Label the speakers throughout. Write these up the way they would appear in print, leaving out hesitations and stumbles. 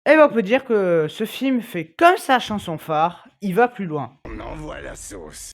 Speaker 1: Et ben, on peut dire que ce film fait comme sa chanson phare, il va plus loin.
Speaker 2: On envoie la sauce.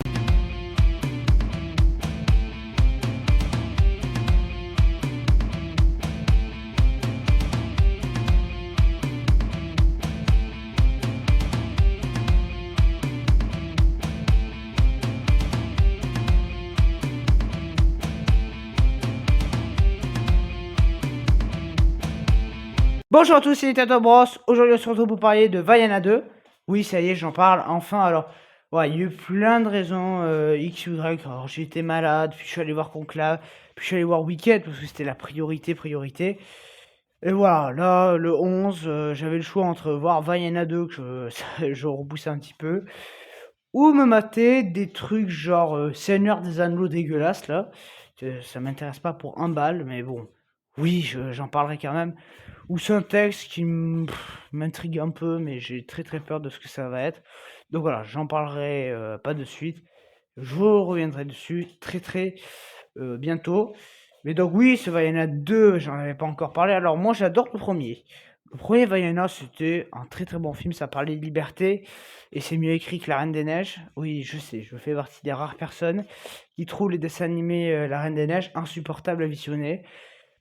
Speaker 1: Bonjour à tous, c'est Nintendo Bros. Aujourd'hui, on se retrouve pour parler de Vaiana 2. Oui, ça y est, j'en parle enfin. Alors, ouais, il y a eu plein de raisons X, Y. Alors, j'ai été malade, puis je suis allé voir Conclave, puis je suis allé voir Wicked parce que c'était la priorité. Et voilà, là, le 11, j'avais le choix entre voir Vaiana 2, que je repoussais un petit peu, ou me mater des trucs genre Seigneur des Anneaux dégueulasses, là. Ça m'intéresse pas pour un bal, mais bon, oui, j'en parlerai quand même. Ou c'est un texte qui m'intrigue un peu, mais j'ai très peur de ce que ça va être. Donc voilà, j'en parlerai pas de suite. Je reviendrai dessus bientôt. Mais donc oui, ce Vaiana 2, j'en avais pas encore parlé. Alors moi, j'adore le premier. Le premier Vaiana, c'était un très bon film. Ça parlait de liberté et c'est mieux écrit que La Reine des Neiges. Oui, je sais, je fais partie des rares personnes qui trouvent les dessins animés La Reine des Neiges insupportables à visionner.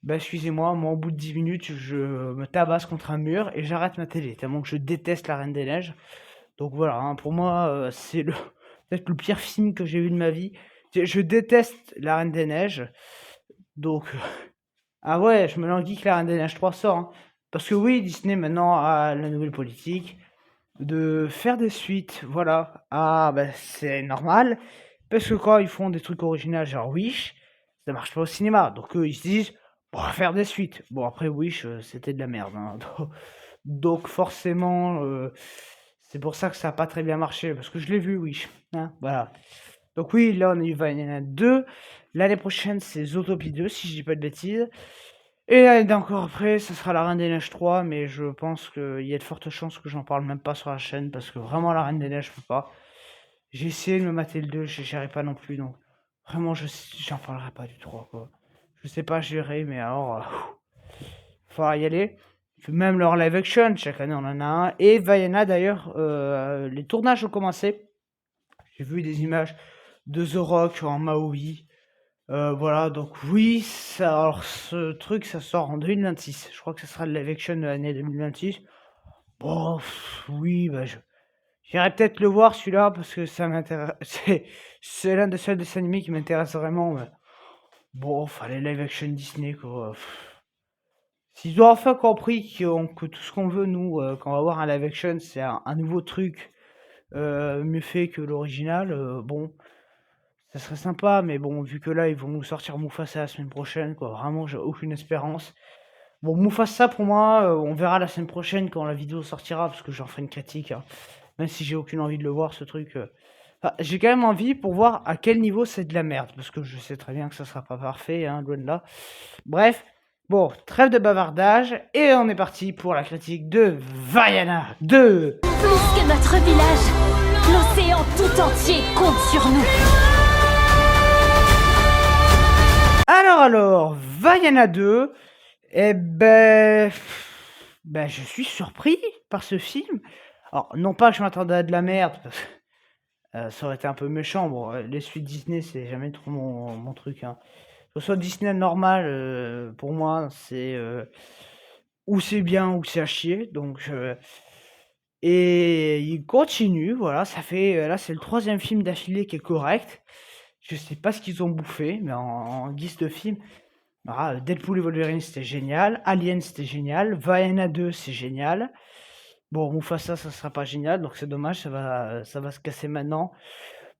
Speaker 1: Bah, excusez-moi, moi, au bout de 10 minutes, je me tabasse contre un mur et j'arrête ma télé, tellement que je déteste La Reine des Neiges. Donc voilà, hein, pour moi, c'est le peut-être le pire film que j'ai vu de ma vie. Je déteste La Reine des Neiges, donc ah ouais, je me languis que La Reine des Neiges 3 sort, hein. Parce que oui, Disney maintenant a la nouvelle politique de faire des suites, voilà. Ah bah c'est normal, parce que quand ils font des trucs originaux genre Wish, ça marche pas au cinéma. Donc eux, ils se disent, on va faire des suites. Bon après Wish, c'était de la merde, hein. Donc forcément, c'est pour ça que ça a pas très bien marché, parce que je l'ai vu Wish, hein, voilà. Donc oui, là on a eu Vaiana 2. L'année prochaine, c'est Zootopie 2, si je dis pas de bêtises. Et l'année encore après, ça sera La Reine des Neiges 3, mais je pense qu'il y a de fortes chances que j'en parle même pas sur la chaîne, parce que vraiment La Reine des Neiges, je peux pas. J'ai essayé de me mater le 2, j'y arrive pas non plus, donc vraiment, j'en parlerai pas du 3, quoi. Je sais pas gérer, mais alors, faudra y aller. Même leur live action, chaque année on en a un. Et Vaiana d'ailleurs, les tournages ont commencé. J'ai vu des images de The Rock en Maui. Voilà, donc oui, ça, alors ce truc, ça sort en 2026. Je crois que ce sera le live action de l'année 2026. Bon, oui, bah, j'irai peut-être le voir celui-là parce que ça m'intéresse. C'est l'un des seuls dessins animés qui m'intéresse vraiment. Mais bon, fallait live action Disney quoi. S'ils ont enfin compris que tout ce qu'on veut, nous, quand on va voir un live action, c'est un nouveau truc mieux fait que l'original, bon. Ça serait sympa, mais bon, vu que là, ils vont nous sortir Mufasa la semaine prochaine, quoi. Vraiment, j'ai aucune espérance. Bon, Mufasa, pour moi, on verra la semaine prochaine quand la vidéo sortira, parce que j'en ferai une critique, hein. Même si j'ai aucune envie de le voir, ce truc. Enfin, j'ai quand même envie pour voir à quel niveau c'est de la merde, parce que je sais très bien que ça sera pas parfait, hein, loin de là. Bref, bon, trêve de bavardage, et on est parti pour la critique de Vaiana 2.
Speaker 3: Plus que notre village, l'océan tout entier compte sur nous.
Speaker 1: Alors, Vaiana 2, eh ben, je suis surpris par ce film. Alors, non pas que je m'attendais à de la merde, parce que ça aurait été un peu méchant. Bon, les suites Disney, c'est jamais trop mon truc, hein. Que ce soit Disney normal, pour moi, c'est ou c'est bien ou c'est à chier. Donc, et il continue, voilà, ça fait là, c'est le troisième film d'affilée qui est correct. Je sais pas ce qu'ils ont bouffé, mais en guise de film. Ah, Deadpool et Wolverine, c'était génial. Alien, c'était génial. Vaiana 2, c'est génial. Bon, Mufasa, ça sera pas génial, donc c'est dommage, ça va se casser maintenant.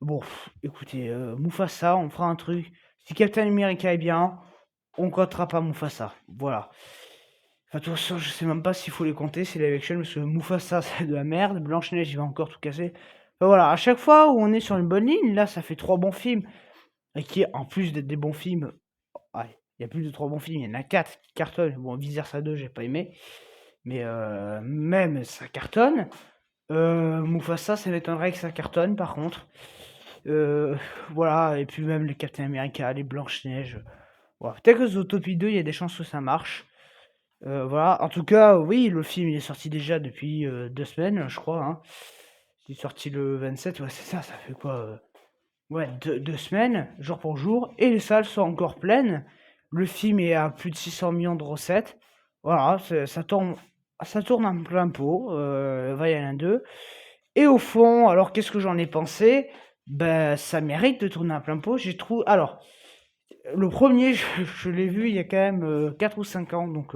Speaker 1: Bon, écoutez, Mufasa, on fera un truc. Si Captain America est bien, on comptera pas Mufasa. Voilà. Enfin, de toute façon, je sais même pas s'il faut les compter, c'est live action, parce que Mufasa, c'est de la merde. Blanche-Neige, il va encore tout casser. Enfin, voilà, à chaque fois où on est sur une bonne ligne, là, ça fait 3 bons films. Et qui, en plus d'être des bons films, ouais, il y a plus de 3 bons films, il y en a 4 qui cartonnent. Bon, Vice Versa 2, j'ai pas aimé. Mais même ça cartonne. Mufasa, ça m'étonnerait que ça cartonne par contre. Voilà, et puis même les Captain America, les Blanche-Neige. Voilà. Peut-être que Zootopie 2, il y a des chances que ça marche. Voilà, en tout cas, oui, le film il est sorti déjà depuis 2 semaines, je crois. Hein. Il est sorti le 27, ouais, c'est ça, ça fait quoi ouais, 2 semaines, jour pour jour, et les salles sont encore pleines. Le film est à plus de 600 millions de recettes. Voilà, ça tourne en plein pot, Vaiana 2. Et au fond, alors qu'est-ce que j'en ai pensé? Ben, ça mérite de tourner à plein pot. J'ai trouvé. Alors, le premier, je l'ai vu il y a quand même 4 ou 5 ans, donc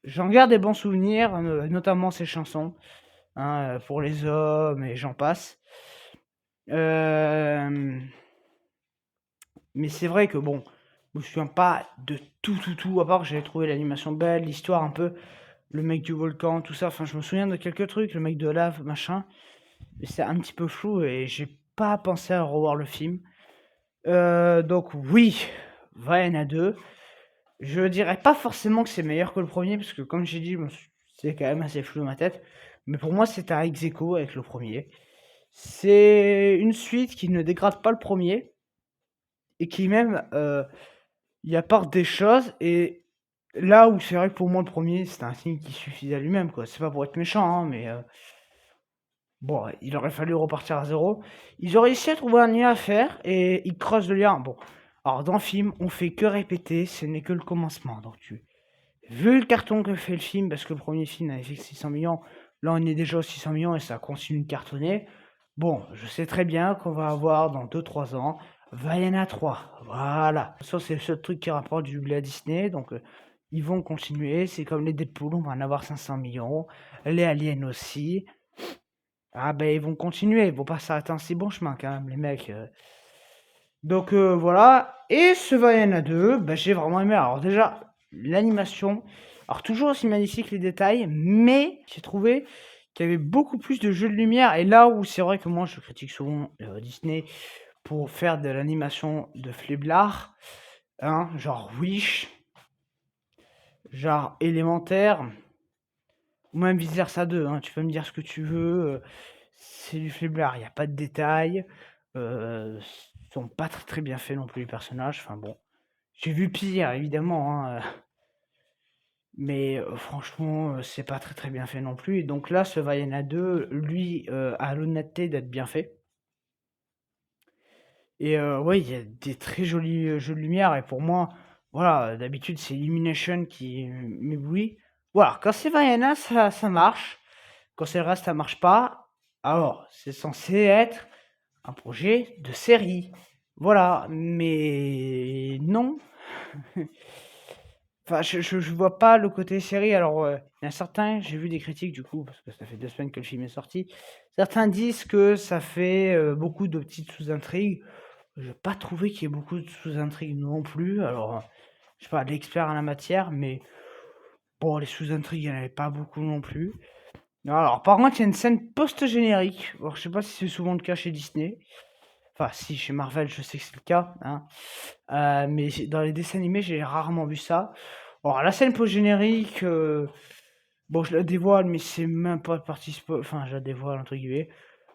Speaker 1: j'en garde des bons souvenirs, notamment ses chansons, hein, pour les hommes et j'en passe. Euh, Mais c'est vrai que bon, je me souviens pas de tout, à part que j'avais trouvé l'animation belle, l'histoire un peu, le mec du volcan, tout ça. Enfin, je me souviens de quelques trucs, le mec de lave, machin. Mais c'est un petit peu flou et j'ai pas pensé à revoir le film. Donc oui, Vaiana 2. Je dirais pas forcément que c'est meilleur que le premier, parce que comme j'ai dit, c'est quand même assez flou dans ma tête. Mais pour moi, c'est un ex aequo avec le premier. C'est une suite qui ne dégrade pas le premier et qui même y apporte des choses. Et là où c'est vrai que pour moi, le premier, c'est un film qui suffisait à lui-même, quoi. C'est pas pour être méchant, hein, mais bon, il aurait fallu repartir à zéro. Ils ont réussi à trouver un lien à faire et ils creusent le lien. Bon, alors dans le film, on fait que répéter, ce n'est que le commencement. Donc vu le carton que fait le film, parce que le premier film avait fait 600 millions, là on est déjà aux 600 millions et ça continue de cartonner. Bon, je sais très bien qu'on va avoir dans 2-3 ans Vaiana 3. Voilà. Ça, c'est le seul truc qui rapporte du blé à Disney. Donc, ils vont continuer. C'est comme les Deadpool, on va en avoir 500 millions. Les Aliens aussi. Ah ben, ils vont continuer. Ils vont pas s'arrêter en si bon chemin quand même, les mecs. Donc, voilà. Et ce Vaiana 2, ben, j'ai vraiment aimé. Alors, déjà, l'animation. Alors, toujours aussi magnifique les détails. Mais j'ai trouvé qu'il y avait beaucoup plus de jeux de lumière. Et là où c'est vrai que moi, je critique souvent Disney pour faire de l'animation de faiblard, hein, genre Wish, genre Élémentaire, ou même Vice Versa 2, hein, tu peux me dire ce que tu veux, c'est du faiblard, il n'y a pas de détails, ils sont pas très bien faits non plus les personnages, enfin bon, j'ai vu pire évidemment, hein, mais franchement, c'est pas très bien fait non plus, et donc là, ce Vaiana 2, lui, a l'honnêteté d'être bien fait. Et ouais, il y a des très jolis, jeux de lumière et pour moi, voilà, d'habitude, c'est Illumination qui m'éblouit. Voilà, quand c'est Vaiana, ça marche. Quand c'est le reste, ça marche pas. Alors, c'est censé être un projet de série. Voilà, mais non. Enfin, je vois pas le côté série. Alors, il y en a certains, j'ai vu des critiques du coup, parce que ça fait 2 semaines que le film est sorti. Certains disent que ça fait, beaucoup de petites sous-intrigues. J'ai pas trouvé qu'il y ait beaucoup de sous-intrigues non plus. Alors, je suis pas l'expert en la matière, mais bon, les sous-intrigues, il n'y en avait pas beaucoup non plus. Alors, par contre, il y a une scène post-générique. Alors, je sais pas si c'est souvent le cas chez Disney. Enfin, si, chez Marvel, je sais que c'est le cas. Hein. Mais dans les dessins animés, j'ai rarement vu ça. Alors, la scène post-générique, bon, je la dévoile, mais c'est même pas partie enfin, je la dévoile, entre guillemets.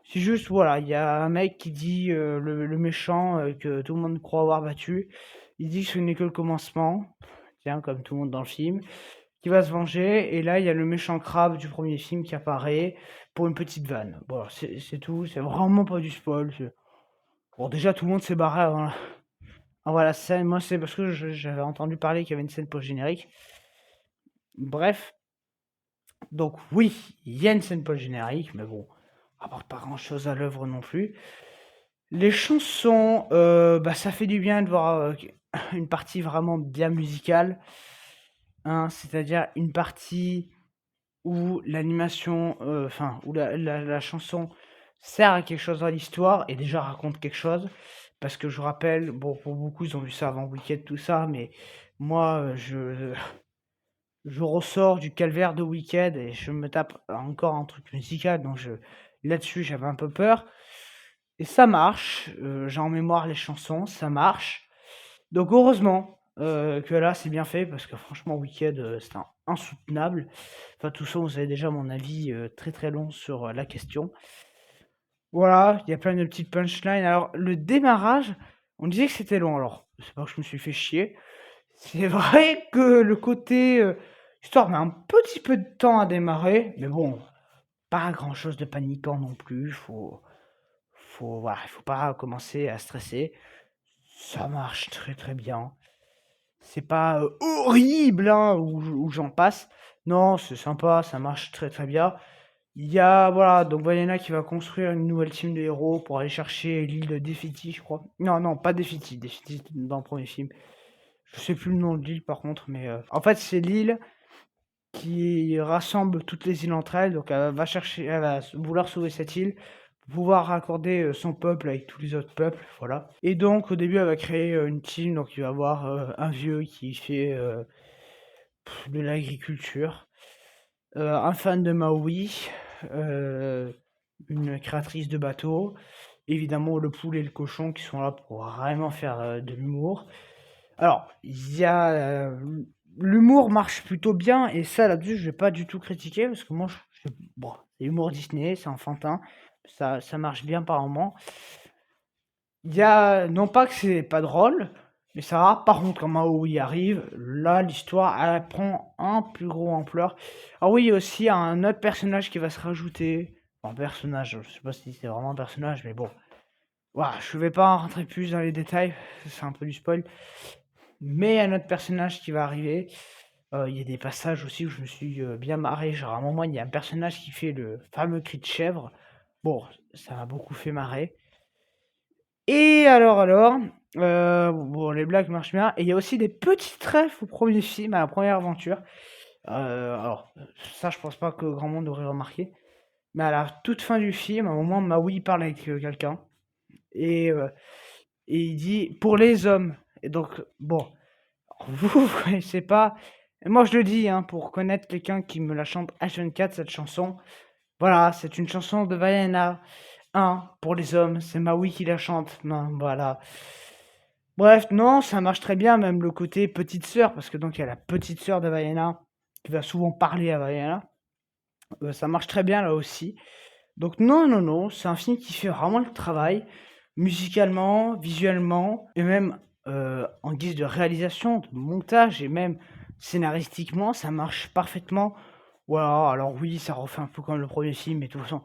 Speaker 1: C'est juste, voilà, il y a un mec qui dit, le méchant, que tout le monde croit avoir battu. Il dit que ce n'est que le commencement, tiens, comme tout le monde dans le film, qui va se venger. Et là, il y a le méchant crabe du premier film qui apparaît pour une petite vanne. Voilà, c'est tout. C'est vraiment pas du spoil. Bon, déjà, tout le monde s'est barré avant la scène. Moi, c'est parce que j'avais entendu parler qu'il y avait une scène post-générique. Bref. Donc, oui, il y a une scène post-générique, mais bon, apporte pas grand-chose à l'œuvre non plus. Les chansons, bah, ça fait du bien de voir une partie vraiment bien musicale, hein, c'est-à-dire une partie où l'animation, enfin, où la chanson sert à quelque chose dans l'histoire et déjà raconte quelque chose. Parce que je rappelle, bon, pour beaucoup, ils ont vu ça avant Wicked, tout ça, mais moi, je ressors du calvaire de Wicked et je me tape encore un truc musical, donc là-dessus, j'avais un peu peur. Et ça marche, j'ai en mémoire les chansons, ça marche. Donc heureusement que là, c'est bien fait parce que franchement, Wicked, c'était insoutenable. Enfin, tout ça, vous avez déjà mon avis très long sur la question. Voilà, il y a plein de petites punchlines. Alors, le démarrage, on disait que c'était long. Alors, c'est pas que je me suis fait chier. C'est vrai que le côté L'histoire met un petit peu de temps à démarrer, mais bon, pas grand-chose de paniquant non plus. Voilà, il faut pas commencer à stresser. Ça marche très très bien. C'est pas horrible, hein, où j'en passe. Non, c'est sympa, ça marche très très bien. Il y a, voilà, donc Vaiana qui va construire une nouvelle team de héros pour aller chercher l'île de Defiti, je crois. Non, non, pas Defiti, Defiti c'était dans le premier film. Je sais plus le nom de l'île par contre, mais en fait c'est l'île qui rassemble toutes les îles entre elles. Donc elle va chercher, elle va vouloir sauver cette île, pouvoir raccorder son peuple avec tous les autres peuples, voilà. Et donc au début elle va créer une team, donc il va y avoir un vieux qui fait de l'agriculture, un fan de Maui, une créatrice de bateaux, évidemment le poulet et le cochon qui sont là pour vraiment faire de l'humour. Alors, il y a l'humour marche plutôt bien et ça là-dessus je vais pas du tout critiquer parce que moi bon, c'est humour Disney, c'est enfantin, ça marche bien par moment. Il y a non pas que c'est pas drôle, mais ça va. Par contre, quand Maui arrive, là l'histoire elle prend un plus gros ampleur. Ah oui, il y a aussi un autre personnage qui va se rajouter. Un personnage, je sais pas si c'est vraiment un personnage, mais bon. Voilà, je vais pas rentrer plus dans les détails, c'est un peu du spoil. Mais il y a un autre personnage qui va arriver. Il y a des passages aussi où je me suis bien marré. Genre à un moment, il y a un personnage qui fait le fameux cri de chèvre. Bon, ça m'a beaucoup fait marrer. Et alors, bon, les blagues marchent bien. Et il y a aussi des petits trèfles au premier film, à la première aventure. Alors, ça, je pense pas que grand monde aurait remarqué. Mais à la toute fin du film, à un moment, Maui parle avec quelqu'un. Et, euh, et il dit pour les hommes. Et donc, bon, vous connaissez pas. Moi, je le dis, hein, pour connaître quelqu'un qui me la chante H24, cette chanson. Voilà, c'est une chanson de Vaiana. Pour les hommes, c'est Maui qui la chante. Non, voilà. Bref, non, ça marche très bien, même le côté petite sœur, parce que donc il y a la petite sœur de Vaiana qui va souvent parler à Vaiana. Ça marche très bien là aussi. Donc non, non, non, c'est un film qui fait vraiment le travail, musicalement, visuellement, et même en guise de réalisation, de montage, et même scénaristiquement, ça marche parfaitement. Voilà, alors oui, ça refait un peu comme le premier film, mais de toute façon,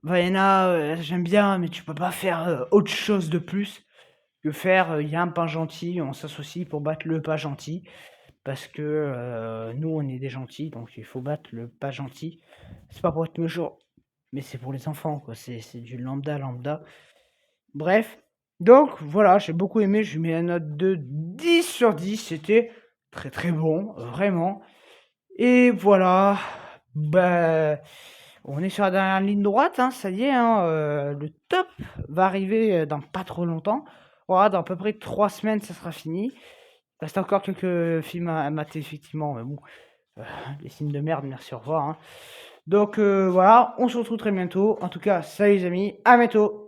Speaker 1: Vaiana, j'aime bien, mais tu peux pas faire autre chose de plus que faire, il y a un pas gentil, on s'associe pour battre le pas gentil, parce que nous, on est des gentils, donc il faut battre le pas gentil. C'est pas pour être méchant, mais c'est pour les enfants, quoi. C'est du lambda, lambda. Bref, donc voilà, j'ai beaucoup aimé. Je lui mets la note de 10 sur 10. C'était très très bon, vraiment. Et voilà, bah, on est sur la dernière ligne droite, hein, ça y est, hein, le top va arriver dans pas trop longtemps. Voilà, dans à peu près 3 semaines, ça sera fini. Il reste encore quelques films à mater, effectivement, mais bon, euh, les films de merde, merci, au revoir, hein. Donc voilà, on se retrouve très bientôt. En tout cas, salut les amis, à bientôt.